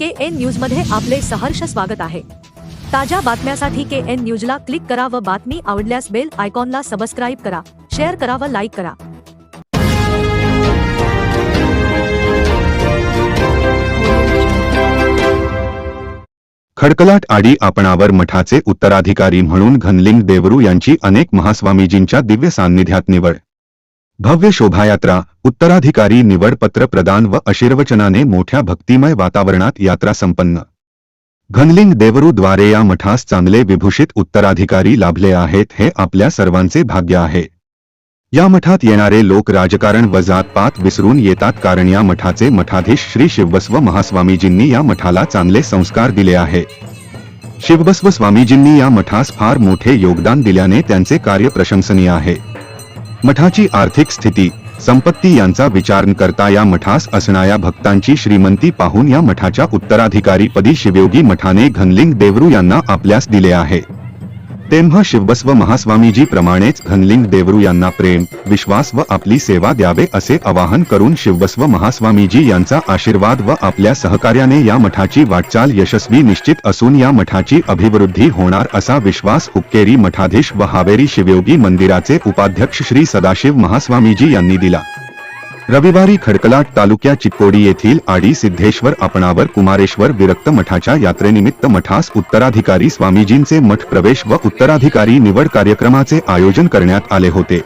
KN news मध्ये आपले सहर्ष स्वागत आहे। ताज्या बातम्यांसाठी KN न्यूजला क्लिक करा व बातमी आवडल्यास बेल आयकॉनला सबस्क्राइब करा, शेअर करा व लाईक करा। खडकलाट आडी आपणावर मठाचे उत्तराधिकारी म्हणून घनलिंग देवरू यांची अनेक महास्वामीजींच्या दिव्य सान्निध्यात निवड। भव्य शोभायात्रा, उत्तराधिकारी निवड, पत्र प्रदान व आशीर्वचनाने मोठ्या भक्तिमय वातावरणात यात्रा संपन्न। घनलिंग देवरू द्वारे या मठास चांगले विभूषित उत्तराधिकारी लाभले आहेत, हे आपल्या सर्वांचे भाग्य आहे। या मठात येणारे लोक राजकारण व जातपात विसरून येतात, कारण या मठाचे मठाधीश श्री शिवबसव महास्वामीजींनी या मठाला चांगले संस्कार दिले आहे। शिवबसव स्वामीजींनी या मठास फार मोठे योगदान दिल्याने त्यांचे कार्य प्रशंसनीय आहे। मठाची आर्थिक स्थिती, संपत्ती यांचा विचार न करता या मठास असणाऱ्या भक्तांची श्रीमंती पाहून या मठाच्या उत्तराधिकारीपदी शिवयोगी मठाने घनलिंग देवरू यांना आपल्यास दिले आहे। तेव्हा शिवबसव महास्वामीजी प्रमाणेच घनलिंग देवरू यांना प्रेम, विश्वास व आपली सेवा द्यावे असे आवाहन करून शिवबसव महास्वामीजी यांचा आशीर्वाद व आपल्या सहकार्याने या मठाची वाटचाल यशस्वी निश्चित असून या मठाची अभिवृद्धी होणार असा विश्वास हुक्केरी मठाधीश व हावेरी शिवयोगी मंदिराचे उपाध्यक्ष श्री सदाशिव महास्वामीजी यांनी दिला। रविवारी खडकलाट तालुक्या चिक्कोडी येथील आडी सिद्धेश्वर आपणावर कुमारेश्वर विरक्त मठाच्या यात्रेनिमित्त मठास उत्तराधिकारी स्वामीजींचे मठ प्रवेश व उत्तराधिकारी निवड कार्यक्रमाचे आयोजन करण्यात आले होते।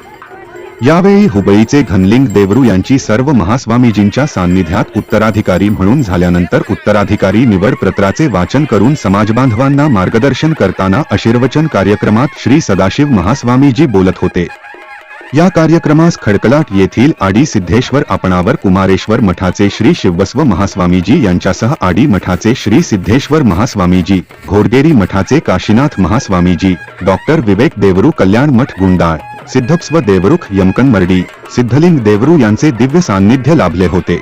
यावेळी हुबळीचे घनलिंग देवरू यांची सर्व महास्वामीजींच्या सान्निध्यात उत्तराधिकारी म्हणून झाल्यानंतर उत्तराधिकारी निवड पत्राचे वाचन करून समाजबांधवांना मार्गदर्शन करताना आशीर्वचन कार्यक्रमात श्री सदाशिव महास्वामीजी बोलत होते। या कार्यक्रमास खडकलाट येथील आडी सिद्धेश्वर आपणावर कुमारेश्वर मठाचे श्री शिवबसव महास्वामीजी यांच्यासह आडी मठाचे श्री सिद्धेश्वर महास्वामीजी, घोडगेरी मठाचे काशीनाथ महास्वामीजी, डॉक्टर विवेक देवरू कल्याण मठ गुंडाळ, सिद्धबसव देवरुख यमकनमर्डी, सिद्धलिंग देवरू यांचे दिव्य सान्निध्य लाभले होते।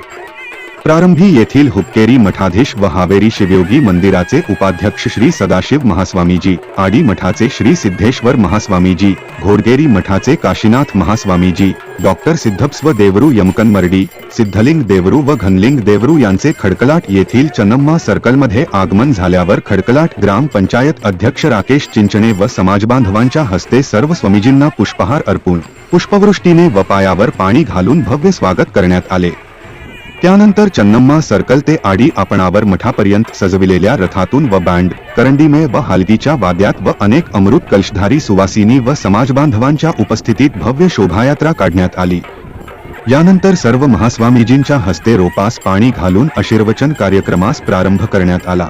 प्रारंभी येथील हुक्केरी मठाधीश व हावेरी शिवयोगी मंदिराचे उपाध्यक्ष श्री सदाशिव महास्वामीजी, आडी मठाचे श्री सिद्धेश्वर महास्वामीजी, घोडगेरी मठाचे काशीनाथ महास्वामीजी, डॉक्टर सिद्धबसव देवरू यमकनमर्डी, सिद्धलिंग देवरू व घनलिंग देवरू यांचे खडकलाट येथील चन्नम्मा सर्कलमध्ये आगमन झाल्यावर खडकलाट ग्राम पंचायत अध्यक्ष राकेश चिंचणे व समाजबांधवांच्या हस्ते सर्व स्वामीजींना पुष्पहार अर्पून पुष्पवृष्टीने व पायावर पाणी घालून भव्य स्वागत करण्यात आले। त्यानंतर चन्नम्मा सर्कल ते आडी आपणावर मठापर्यंत सजविलेल्या रथातून व बँड, करंडीमे व हलगीच्या वाद्यात व अनेक अमृत कलशधारी सुवासिनी व समाजबांधवांच्या उपस्थितीत भव्य शोभायात्रा काढण्यात आली। यानंतर सर्व महास्वामीजींच्या हस्ते रोपास पाणी घालून आशीर्वचन कार्यक्रमास प्रारंभ करण्यात आला।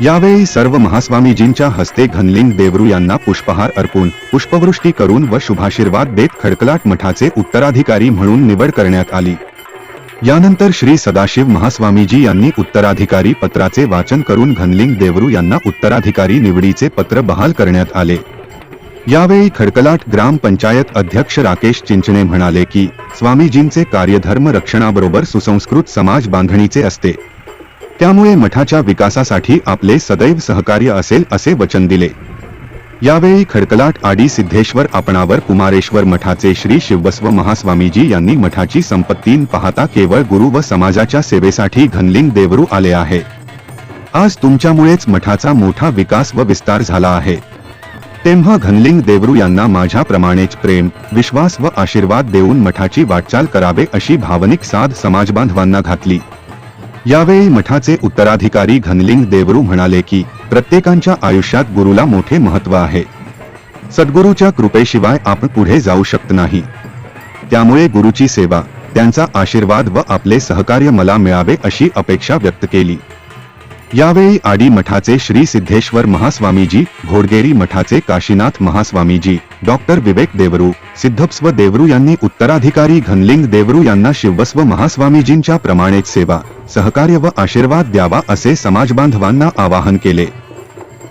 यावेळी सर्व महास्वामीजींच्या हस्ते घनलिंग देवरू यांना पुष्पहार अर्पून पुष्पवृष्टी करून व शुभाशीर्वाद देत खडकलाट मठाचे उत्तराधिकारी म्हणून निवड करण्यात आली। यानंतर श्री सदाशिव महास्वामीजी यांनी उत्तराधिकारी पत्राचे वाचन करून घनलिंग देवरू यांना उत्तराधिकारी निवडीचे पत्र बहाल करण्यात आले। यावेळी खडकलाट ग्राम पंचायत अध्यक्ष राकेश चिंचणे म्हणाले की स्वामीजींचे कार्य धर्म रक्षणाबरोबर सुसंस्कृत समाज बांधणीचे असते, त्यामुळे मठाच्या विकासासाठी आपले सदैव सहकार्य असेल असे वचन दिले। यावेळी खडकलाट आडी सिद्धेश्वर आपणावर कुमारेश्वर मठाचे श्री शिवबसव महास्वामीजी यांनी मठाची संपत्ती पाहता केवळ गुरु व समाजाच्या सेवेसाठी घनलिंग देवरू आले आहे। आज तुमच्यामुळेच मठाचा मोठा विकास व विस्तार झाला आहे, तेव्हा घनलिंग देवरू यांना माझ्याप्रमाणेच प्रेम, विश्वास व आशीर्वाद देऊन मठाची वाटचाल करावे अशी भावनिक साध समाजबांधवांना घातली। यावेळी मठाचे उत्तराधिकारी घनलिंग देवरू म्हणाले की प्रत्येकाच्या आयुष्यात गुरुला मोठे महत्त्व आहे। सद्गुरूच्या कृपेशिवाय आपण पुढे जाऊ शकत नाही, त्यामुळे गुरुची सेवा, त्यांचा आशीर्वाद व आपले सहकार्य मला मिळावे अशी अपेक्षा व्यक्त केली। यावेळी आडी मठाचे श्री सिद्धेश्वर महास्वामीजी, घोडगेरी मठाचे काशीनाथ महास्वामीजी, डॉक्टर विवेक देवरू, सिद्धबसव देवरू यांनी उत्तराधिकारी घनलिंग देवरू यांना शिवबसव महास्वामीजींच्या प्रमाणेच सेवा, सहकार्य व आशीर्वाद द्यावा असे समाजबांधवांना आवाहन केले।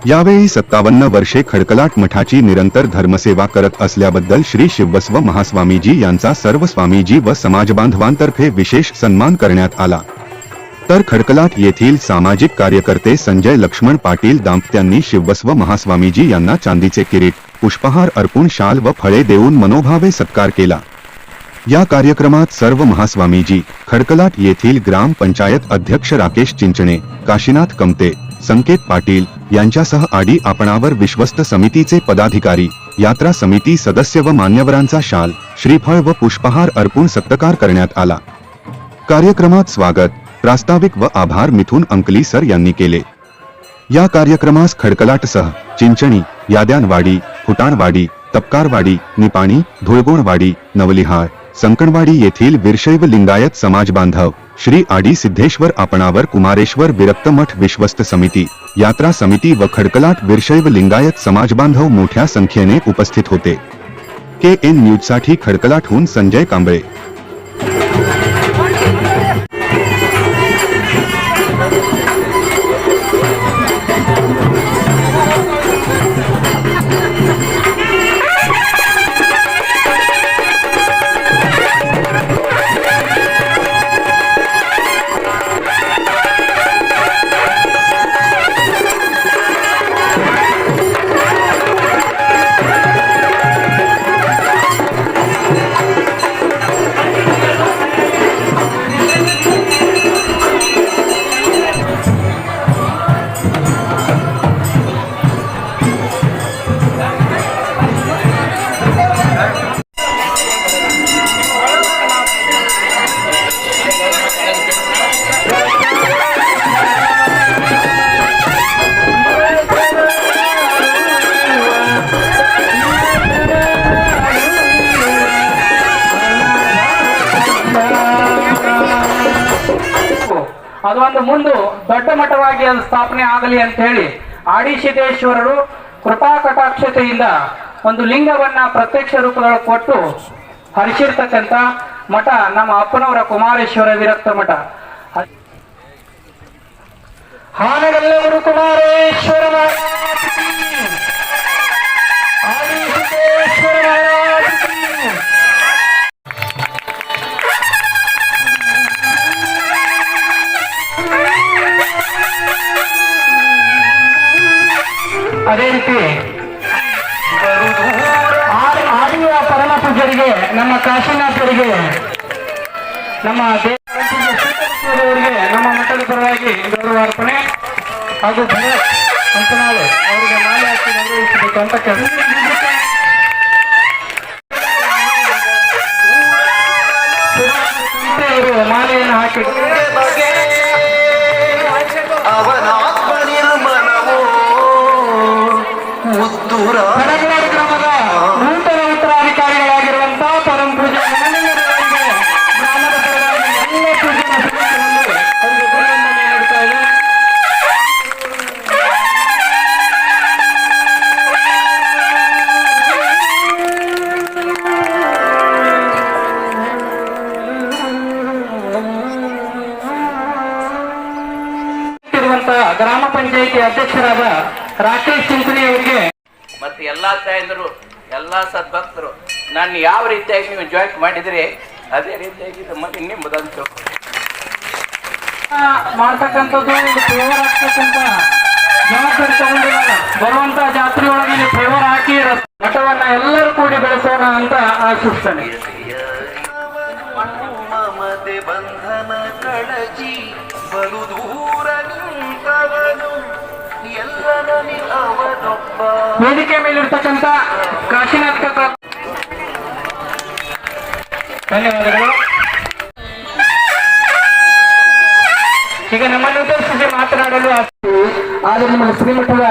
यावेळी 57 वर्षे खडकलाट मठाची निरंतर धर्मसेवा करत असल्याबद्दल श्री शिवबसव महास्वामीजी यांचा सर्व स्वामीजी व समाजबांधवांतर्फे विशेष सन्मान करण्यात आला। तर खडकलाट येथील सामाजिक कार्यकर्ते संजय लक्ष्मण पाटील दाम्पत्यांनी शिवबसव महास्वामीजी यांना चांदीचे किरीट, पुष्पहार अर्पून शाल व फळे देऊन मनोभावे सत्कार केला। या कार्यक्रमात सर्व महास्वामीजी, खडकलाट येथील ग्राम पंचायत अध्यक्ष राकेश चिंचणे, काशीनाथ कमते, संकेत पाटील यांच्यासह आडी आपणावर विश्वस्त समितीचे पदाधिकारी, यात्रा समिती सदस्य व मान्यवरांचा शाल, श्रीफळ व पुष्पहार अर्पून सत्कार करण्यात आला. कार्यक्रमात स्वागत, प्रास्ताविक व आभार मिथुन अंकली सर यांनी केले. या कार्यक्रमास खडकलाटसह चिंचणी, याद्यानवाडी, फुटाणवाडी, तपकारवाडी, निपाणी, धुळगोणवाडी, नवलिहाळ, संकणवाडी येथील वीरशैव लिंगायत समाज बांधव, श्री आडी सिद्धेश्वर आपणावर कुमारेश्वर विरक्त मठ विश्वस्त समिती, यात्रा समिती व खडकलाट वीरशैव लिंगायत समाज बांधव मोठ्या संख्येने उपस्थित होते. KN न्यूज साठी खडकलाटहून संजय कांबळे. ಅದೊಂದು ಮುಂದೆ ದೊಡ್ಡ ಮಟ್ಟವಾಗಿ ಅದು ಸ್ಥಾಪನೆ ಆಗಲಿ ಅಂತ ಹೇಳಿ ಆಡಿ ಸಿದ್ದೇಶ್ವರರು ಕೃಪಾ ಕಟಾಕ್ಷತೆಯಿಂದ ಒಂದು ಲಿಂಗವನ್ನ ಪ್ರತ್ಯಕ್ಷ ರೂಪದೊಳಗೆ ಕೊಟ್ಟು ಹರಿಸಿರ್ತಕ್ಕಂಥ ಮಠ ನಮ್ಮ ಅಪ್ಪನವರ ಕುಮಾರೇಶ್ವರ ವಿರಕ್ತ ಮಠ. ಹಾನಗಲ್ಲವರು ಕುಮಾರೇಶ್ವರ ಆಡಿ ಸಿದ್ದೇಶ್ವರ ಅದೇ ರೀತಿ ಆದಿಯ ಪರಮ ಪೂಜರಿಗೆ, ನಮ್ಮ ಕಾಶಿನಾಥರಿಗೆ, ನಮ್ಮ ದೇವರಿಗೆ ನಮ್ಮ ಮಠದ ಪರವಾಗಿ ಗೌರವಾರ್ಪಣೆ ಹಾಗೂ ಅಂತನಾಳು ಅವರಿಗೆ ಮಾಲೆ ಹಾಕಿ ಗೌರವಿಸಬೇಕು ಅಂತ ಮಾಲೆಯನ್ನು ಹಾಕಿ ಕಡಗಲಾಡಿ ಗ್ರಾಮದ ನೂತನ ಉತ್ತರಾಧಿಕಾರಿಗಳಾಗಿರುವಂತಹ ಪರಮ ಪೂಜೆ ಗ್ರಾಮದ ಪರವಾಗಿ ಎಲ್ಲ ಪೂಜೆ ಅವರಿಗೆ ಗುರುವಂದನೆ ನೀಡುತ್ತಾ ಇದೆ. ಗ್ರಾಮ ಪಂಚಾಯಿತಿ ಅಧ್ಯಕ್ಷರಾದ ರಾಕೇಶ್ ಚಿಂಚಣಿ ಅವರಿಗೆ ಮತ್ತು ಎಲ್ಲಾ ತಾಯಂದರು, ಎಲ್ಲಾ ಸದ್ಭಕ್ತರು ನಾನು ಯಾವ ರೀತಿಯಾಗಿ ನೀವು ಜಾಯಿಂಟ್ ಮಾಡಿದ್ರಿ ಅದೇ ರೀತಿಯಾಗಿ ಮತ್ತೆ ನಿಮ್ಮದಂತ ಮಾಡ್ತಕ್ಕಂಥದ್ದು ಒಂದು ಫೇವರ್ ಆಗ್ತಕ್ಕಂಥ ಜವಾಬ್ದಾರಿ ತಗೊಂಡಿದ್ದಾರೆ. ಬರುವಂತ ಜಾತ್ರೆ ಒಳಗೆ ಫೇವರ್ ಹಾಕಿ ಮಠವನ್ನ ಎಲ್ಲರೂ ಕೂಡಿ ಬೆಳೆಸೋಣ ಅಂತ ಆಶಿಸ್ತೇನೆ. ಬಂಧನ ಕಳಚಿ ಬಲು ದೂರ ನಿಂತವನು ಅವನೊಬ್ಬ. ವೇದಿಕೆ ಮೇಲಿರ್ತಕ್ಕಂಥ ಕಾಶಿನಾಥ್ ಧನ್ಯವಾದಗಳು. ಈಗ ನಮ್ಮನ್ನು ಉದ್ದೇಶಿಸಿ ಮಾತನಾಡಲು ಆದರೆ ನಮ್ಮ ಶ್ರೀಮಠದ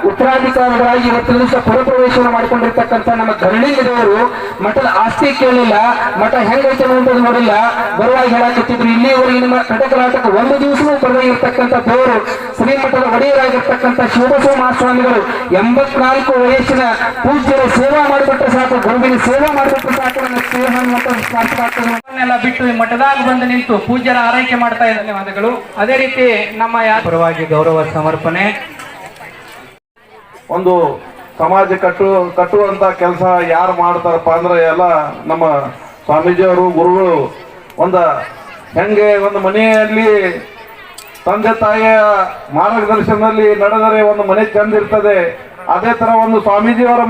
ಉತ್ತರಾಧಿಕಾರಿಗಳಾಗಿ ಇವತ್ತು ದಿವಸ ಪುರಪ್ರವೇಶವನ್ನು ಮಾಡಿಕೊಂಡಿರ್ತಕ್ಕಂಥ ನಮ್ಮ ಧರಣಿದೇವರು ಮಠದ ಆಸ್ತಿ ಕೇಳಿಲ್ಲ, ಮಠ ಹೆಂಗೈತೆ ಅನ್ನೋದು ನೋಡಿಲ್ಲ, ಬರುವಾಗಿ ಹೇಳಾಕತ್ತಿದ್ರು. ಇಲ್ಲಿಯವರೆಗೆ ನಿಮ್ಮ ಕಟಕಲಾಟಕ ಒಂದು ದಿವಸವೂ ಬರದಿರ್ತಕ್ಕಂಥ ದೇವರು ಶ್ರೀಮಠದ ಒಡೆಯರಾಗಿರ್ತಕ್ಕಂಥ ಶಿವಬಸವ ಮಹಾಸ್ವಾಮಿಗಳು 84 ವಯಸ್ಸಿನ ಪೂಜ್ಯರ ಸೇವಾ ಮಾಡಿಬಿಟ್ರೆ ಸಾಕು, ಗುರುವಿನ ಸೇವಾ ಮಾಡಿಬಿಟ್ರೆ ಸಾಕು, ನನ್ನ ಸೇವೆಲ್ಲ ಬಿಟ್ಟು ಈ ಮಠದಾಗ ಬಂದು ನಿಂತು ಪೂಜ್ಯರ ಆರೈಕೆ ಮಾಡ್ತಾ ಇದ್ದಾರೆ. ಧನ್ಯವಾದಗಳು. ಅದೇ ರೀತಿ ನಮ್ಮ ಪರವಾಗಿ ಗೌರವ ಸಮರ್ಪಣೆ. ಒಂದು ಸಮಾಜ ಕಟ್ಟುವಂತ ಕೆಲಸ ಯಾರು ಮಾಡ್ತಾರಪ್ಪ ಅಂದ್ರೆ ಎಲ್ಲ ನಮ್ಮ ಸ್ವಾಮೀಜಿಯವರು, ಗುರುಗಳು. ಹೆಂಗೆ ಒಂದು ಮನೆಯಲ್ಲಿ ತಂದೆ ತಾಯಿಯ ಮಾರ್ಗದರ್ಶನದಲ್ಲಿ ನಡೆದರೆ ಒಂದು ಮನೆ ಚಂದ ಇರ್ತದೆ, ಅದೇ ತರ ಒಂದು ಸ್ವಾಮೀಜಿಯವರ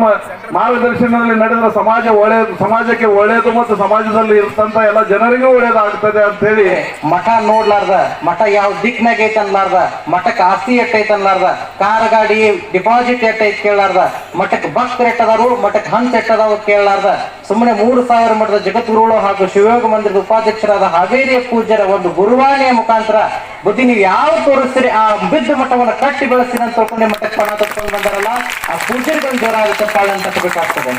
ಮಾರ್ಗದರ್ಶನದಲ್ಲಿ ನಡೆದ್ರೆ ಸಮಾಜಕ್ಕೆ ಒಳ್ಳೆಯದು ಮತ್ತು ಸಮಾಜದಲ್ಲಿ ಇರ್ತಂತ ಎಲ್ಲ ಜನರಿಗೂ ಒಳ್ಳೇದಾಗ್ತದೆ ಅಂತ ಹೇಳಿ ಮಠ ನೋಡ್ಲಾರ್ದ, ಮಠ ಯಾವ ದಿಕ್ನಾಗ ಐತೆ ಅನ್ಲಾರ್ದ, ಮಠಕ್ಕೆ ಆಸ್ತಿ ಎಟ್ಟೈತೆ ಅನ್ಲಾರ್ದ, ಕಾರ್ ಗಾಡಿ ಡಿಪಾಸಿಟ್ ಎಟ್ಟೈತೆ ಕೇಳಾರ್ದ, ಮಠಕ್ಕೆ ಭಕ್ತರು ಎಟ್ಟದಾರು, ಮಠಕ್ಕೆ ಹಂತ ಎಟ್ಟದಾವ ಕೇಳಾರ್ದ, ಸುಮ್ಮನೆ 3,000 ಮಠದ ಜಗದ್ಗುರುಗಳು ಹಾಗೂ ಶಿವಯೋಗ ಮಂದಿರದ ಉಪಾಧ್ಯಕ್ಷರಾದ ಹಾವೇರಿಯ ಪೂಜ್ಯರ ಒಂದು ಗುರುವಾಣಿಯ ಮುಖಾಂತರ ಬುದ್ಧಿ ನೀವು ಯಾವ ತೋರಿಸ್ತೀರಿ ಆ ಬಿದ್ದ ಮಠವನ್ನು ಕಟ್ಟಿ ಬೆಳೆಸ್ತೀನಿ ಅಂತ ತಿಳ್ಕೊಂಡೆ ಮಠಕ್ಕೆ ಪಣ ತಕ್ಕೊಂಡು ಬಂದಾರಲ್ಲ, ಆ ಪೂಜೆಗಳು ಜೋರ ಆಗುತ್ತೆ ಪಾಳೆ ಅಂತ ಕಟ್ಟಬೇಕಾಗ್ತದೆ.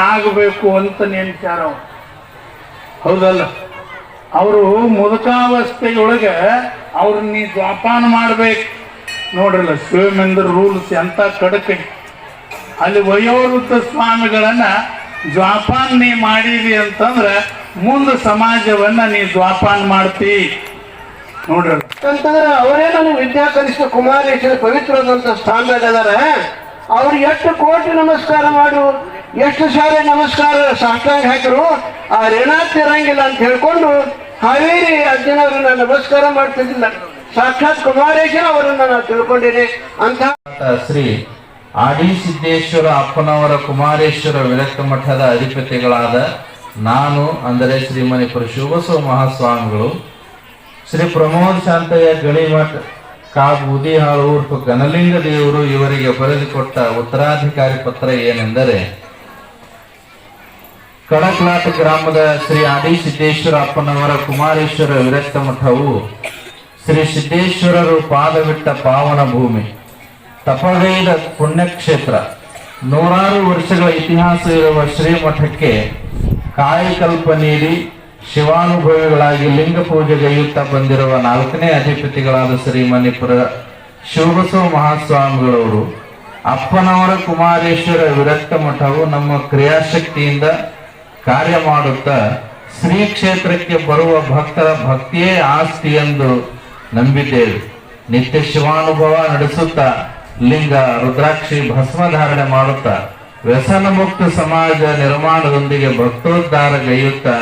ಆಗಬೇಕು ಅಂತ ನೆನ್ಚಾರ ಹೌದಲ್ಲ. ಅವರು ಮುದುಕಾವಸ್ಥೆಯೊಳಗೆ ಅವ್ರನ್ನ ನೀ ಜೋಪಾನ ಮಾಡ್ಬೇಕು ನೋಡ್ರಲ್ಲ. ಶಿವಮಂದಿರ ರೂಲ್ಸ್ ಎಂತ ಕಡಕೆ. ಅಲ್ಲಿ ವಯೋವೃದ್ಧ ಸ್ವಾಮಿಗಳನ್ನ ಜೋಪಾನ ನೀ ಮಾಡಿದಿ ಅಂತಂದ್ರೆ ಮುಂದೆ ಸಮಾಜವನ್ನ ನೀ ಜೋಪಾನ ಮಾಡ್ತಿ ನೋಡ್ರಲ್ಲ. ಅಂತಂದ್ರೆ ಅವರೇ ನಾನು ವಿದ್ಯಾಕನಿಷ್ಠ ಕುಮಾರೇಶ್ವರ ಪವಿತ್ರವಾದಂತ ಸ್ಥಾನದಾಗ ಅವ್ರು ಎಷ್ಟು ಕೋಟಿ ನಮಸ್ಕಾರ ಮಾಡು, ಎಷ್ಟು ಸಾರಿ ನಮಸ್ಕಾರ ಸಾಷ್ಟಾಂಗ ಹಾಕಿರು ಆ ಋಣಾತ್ ಇರಂಗಿಲ್ಲ ಅಂತ ಹೇಳ್ಕೊಂಡು ಹಾವೇರಿ ಅಜ್ಜನವ್ರನ್ನ ನಮಸ್ಕಾರ ಮಾಡ್ತಿದ್ದಿಲ್ಲ. ಸಾಕ್ಷಾತ್ ಕುಮಾರೇಶ್ವರ ಅವರನ್ನ ನಾನು ತಿಳ್ಕೊಂಡಿನಿ ಅಂತ. ಶ್ರೀ ಆಡಿ ಸಿದ್ದೇಶ್ವರ ಅಪ್ಪನವರ ಕುಮಾರೇಶ್ವರ ವಿರಕ್ತ ಮಠದ ಅಧಿಪತಿಗಳಾದ ನಾನು ಅಂದರೆ ಶ್ರೀಮಣಿಪುರ ಶಿವಬಸವ ಮಹಾಸ್ವಾಮಿಗಳು, ಶ್ರೀ ಪ್ರಮೋದ್ ಶಾಂತಯ್ಯ ಗಣಿಮಠ ಕಾಬೂದಿಹಾಳು ಉರ್ಫ್ ಗಣಲಿಂಗ ದೇವರು ಇವರಿಗೆ ಬರೆದುಕೊಟ್ಟ ಉತ್ತರಾಧಿಕಾರಿ ಪತ್ರ ಏನೆಂದರೆ, ಕಡಕ್ಲಾಟ ಗ್ರಾಮದ ಶ್ರೀ ಆದಿ ಸಿದ್ದೇಶ್ವರ ಅಪ್ಪನವರ ಕುಮಾರೇಶ್ವರ ವಿರಕ್ತ ಮಠವು ಶ್ರೀ ಸಿದ್ದೇಶ್ವರರು ಪಾದವಿಟ್ಟ ಪಾವನ ಭೂಮಿ, ತಪಗೈದ ಪುಣ್ಯಕ್ಷೇತ್ರ. 100 ವರ್ಷಗಳ ಇತಿಹಾಸ ಇರುವ ಶ್ರೀಮಠಕ್ಕೆ ಕಾಯಕಲ್ಪ ನೀಡಿ ಶಿವಾನುಭವಿಗಳಾಗಿ ಲಿಂಗ ಪೂಜೆಗೈಯುತ್ತಾ ಬಂದಿರುವ 4ನೇ ಅಧಿಪತಿಗಳಾದ ಶ್ರೀಮಣಿಪುರ ಶಿವಬಸವ ಮಹಾಸ್ವಾಮಿಗಳವರು ಅಪ್ಪನವರ ಕುಮಾರೇಶ್ವರ ವಿರಕ್ತ ಮಠವು ನಮ್ಮ ಕ್ರಿಯಾಶಕ್ತಿಯಿಂದ ಕಾರ್ಯ ಮಾಡುತ್ತಾ ಶ್ರೀ ಕ್ಷೇತ್ರಕ್ಕೆ ಬರುವ ಭಕ್ತರ ಭಕ್ತಿಯೇ ಆಸ್ತಿ ಎಂದು ನಂಬಿದ್ದೇವೆ. ನಿತ್ಯ ಶಿವಾನುಭವ ನಡೆಸುತ್ತಾ ಲಿಂಗ ರುದ್ರಾಕ್ಷಿ ಭಸ್ಮಧಾರಣೆ ಮಾಡುತ್ತಾ ವ್ಯಸನ ಮುಕ್ತ ಸಮಾಜ ನಿರ್ಮಾಣದೊಂದಿಗೆ ಭಕ್ತೋದ್ಧಾರ ಗೈಯುತ್ತಾ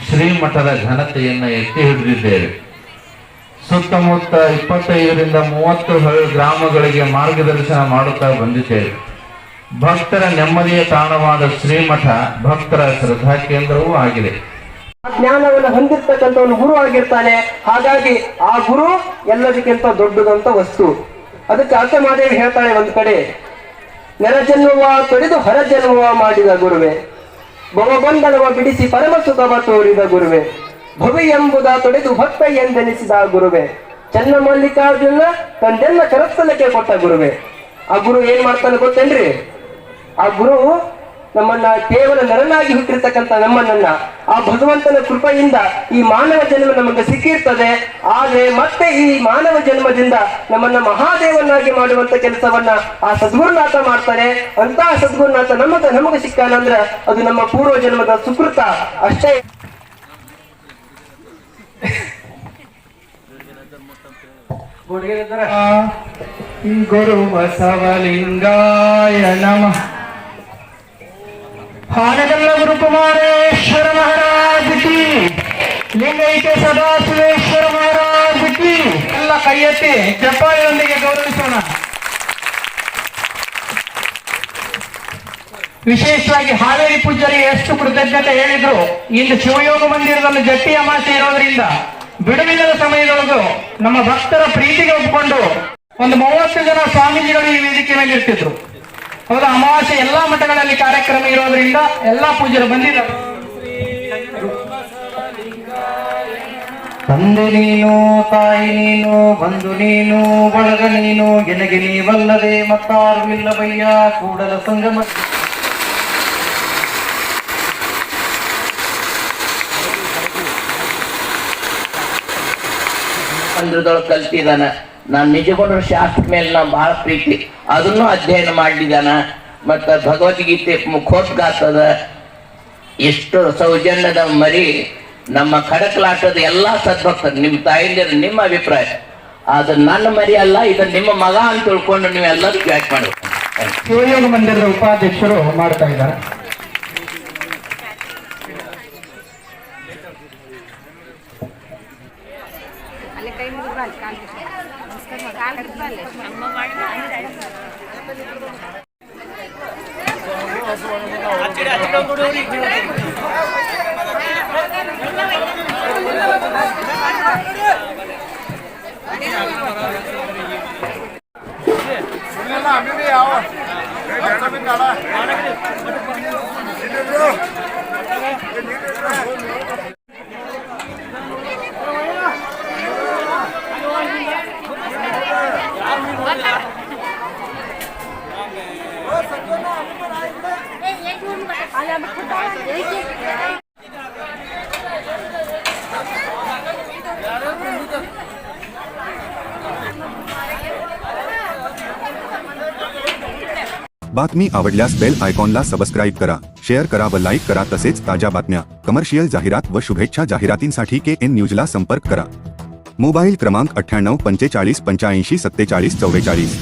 ಶ್ರೀಮಠದ ಘನತೆಯನ್ನು ಎತ್ತಿ ಹಿಡಿದಿದ್ದೇವೆ. ಸುತ್ತಮುತ್ತ 25ರಿಂದ 30 ಗ್ರಾಮಗಳಿಗೆ ಮಾರ್ಗದರ್ಶನ ಮಾಡುತ್ತಾ ಬಂದಿದ್ದೇವೆ. ಭಕ್ತರ ನೆಮ್ಮದಿಯ ತಾಣವಾದ ಶ್ರೀಮಠ ಭಕ್ತರ ಶ್ರದ್ಧಾ ಕೇಂದ್ರವೂ ಆಗಿದೆ. ಜ್ಞಾನವನ್ನು ಹೊಂದಿರ್ತಕ್ಕಂಥವನು ಗುರು ಆಗಿರ್ತಾನೆ. ಹಾಗಾಗಿ ಆ ಗುರು ಎಲ್ಲದಕ್ಕಿಂತ ದೊಡ್ಡದಂತ ವಸ್ತು. ಅದಕ್ಕೆ ಅರ್ಥಮಾದೇವಿ ಹೇಳ್ತಾಳೆ ಒಂದು ಕಡೆ, ನೆರಜನ್ಮವ ತೊಡೆದು ಹೊರಜನ್ಮವ ಮಾಡಿದ ಗುರುವೆ, ಭವಬಂಧನವ ಬಿಡಿಸಿ ಪರಮ ಸುಖವ ತೋರಿದ ಗುರುವೆ, ಭವಿ ಎಂಬುದ ತೊಡೆದು ಭಕ್ತ ಎಂದೆನಿಸಿದ ಗುರುವೆ, ಚನ್ನ ಮಲ್ಲಿಕಾರ್ಜುನ ತಂದೆಲ್ಲ ಕರಸ್ಥಲಕ್ಕೆ ಕೊಟ್ಟ ಗುರುವೆ. ಆ ಗುರು ಏನ್ ಮಾಡ್ತಾನೆ ಗೊತ್ತೇನ್ರಿ? ಆ ಗುರು ನಮ್ಮನ್ನ ಕೇವಲ ನರನಾಗಿ ಹುಟ್ಟಿರ್ತಕ್ಕಂಥ ನಮ್ಮನ್ನ ಆ ಭಗವಂತನ ಕೃಪೆಯಿಂದ ಈ ಮಾನವ ಜನ್ಮ ನಮಗೆ ಸಿಕ್ಕಿರ್ತದೆ. ಆದ್ರೆ ಮತ್ತೆ ಈ ಮಾನವ ಜನ್ಮದಿಂದ ನಮ್ಮನ್ನ ಮಹಾದೇವನಾಗಿ ಮಾಡುವಂತ ಕೆಲಸವನ್ನ ಆ ಸದ್ಗುರುನಾಥ ಮಾಡ್ತಾನೆ. ಅಂತ ಸದ್ಗುರುನಾಥ ನಮಗೆ ಸಿಕ್ಕಾನಂದ್ರ ಅದು ನಮ್ಮ ಪೂರ್ವ ಜನ್ಮದ ಸುಕೃತ ಅಷ್ಟೇ. ಗುರು ಬಸವಲಿಂಗಾಯ ನಮಃ. ಹಾನಗಲ್ಲ ಗುರು ಕುಮಾರೇಶ್ವರ ಮಹಾರಾಜ್ ಕಿ, ಲಿಂಗೈಕ್ಯ ಸದಾಶಿವೇಶ್ವರ ಮಹಾರಾಜ್ ಕಿ. ಎಲ್ಲ ಕೈ ಎತ್ತಿ ಚಪ್ಪಾಳೆಯೊಂದಿಗೆ ಗೌರವಿಸೋಣ. ವಿಶೇಷವಾಗಿ ಹಾವೇರಿ ಪೂಜ್ಯರಿಗೆ ಎಷ್ಟು ಕೃತಜ್ಞತೆ ಹೇಳಿದ್ರು. ಇಂದು ಶಿವಯೋಗ ಮಂದಿರದಲ್ಲಿ ಜಟ್ಟಿ ಅಮಾಸೆ ಇರೋದ್ರಿಂದ ಬಿಡುವಿಲ್ಲದ ಸಮಯದೊಳಗೂ ನಮ್ಮ ಭಕ್ತರ ಪ್ರೀತಿಗೆ ಒಪ್ಪಿಕೊಂಡು ಒಂದು 30 ಜನ ಸ್ವಾಮೀಜಿಗಳು ಈ ವೇದಿಕೆ ಮೇಲೆ ಇರ್ತಿದ್ರು. ಹೌದಾ? ಅಮಾವಾಸ್ಯೆ ಎಲ್ಲಾ ಮಠಗಳಲ್ಲಿ ಕಾರ್ಯಕ್ರಮ ಇರೋದ್ರಿಂದ ಎಲ್ಲಾ ಪೂಜ್ಯರು ಬಂದಿದ್ದಾರೆ. ತಂದೆ ನೀನು, ತಾಯಿ ನೀನು, ಬಂಧು ನೀನು, ಬಳಗ ನೀನು, ಗೆನಗೆ ನೀವಲ್ಲದೆ ಮತ್ತಾರು ಇಲ್ಲವಯ್ಯ ಕೂಡಲ ಸಂಗಮ. ಮಂದಿರದೊಳಗೆ ಕಲ್ತಿದ್ದಾನ. ನಾನು ನಿಜಗೊಂಡ್ರ ಶಾಸ್ತ್ರ ಮೇಲೆ ನಾವು ಬಹಳ ಪ್ರೀತಿ, ಅದನ್ನು ಅಧ್ಯಯನ ಮಾಡಿದಾನ. ಮತ್ತ ಭಗವದ್ಗೀತೆ ಮುಖೋದ್ಘಾತದ ಎಷ್ಟು ಸೌಜನ್ಯದ ಮರಿ ನಮ್ಮ ಖಡಕ್ಲಾಟದ ಎಲ್ಲಾ ಸದ್ಭಕ್ತರು, ನಿಮ್ಮ ತಾಯಿಂದಿರ ನಿಮ್ಮ ಅಭಿಪ್ರಾಯ ಅದು ನನ್ನ ಮರಿ ಅಲ್ಲ, ಇದು ನಿಮ್ಮ ಮಗ ಅಂತ ತಿಳ್ಕೊಂಡು ನೀವೆಲ್ಲರೂ ಯಾಕೆ ಮಾಡಬೇಕು. ಶಿವಯೋಗ ಮಂದಿರದ ಉಪಾಧ್ಯಕ್ಷರು ಮಾಡ್ತಾ ಇದ್ದಾರೆ. बातमी आवडल्यास बेल आयकॉनला सबस्क्राईब करा, शेअर करा व लाईक करा. तसेच ताज्या बातम्या, कमर्शियल जाहिरात व शुभेच्छा जाहिरातींसाठी KN न्यूजला संपर्क करा. मोबाईल क्रमांक 98 45 85 47 44.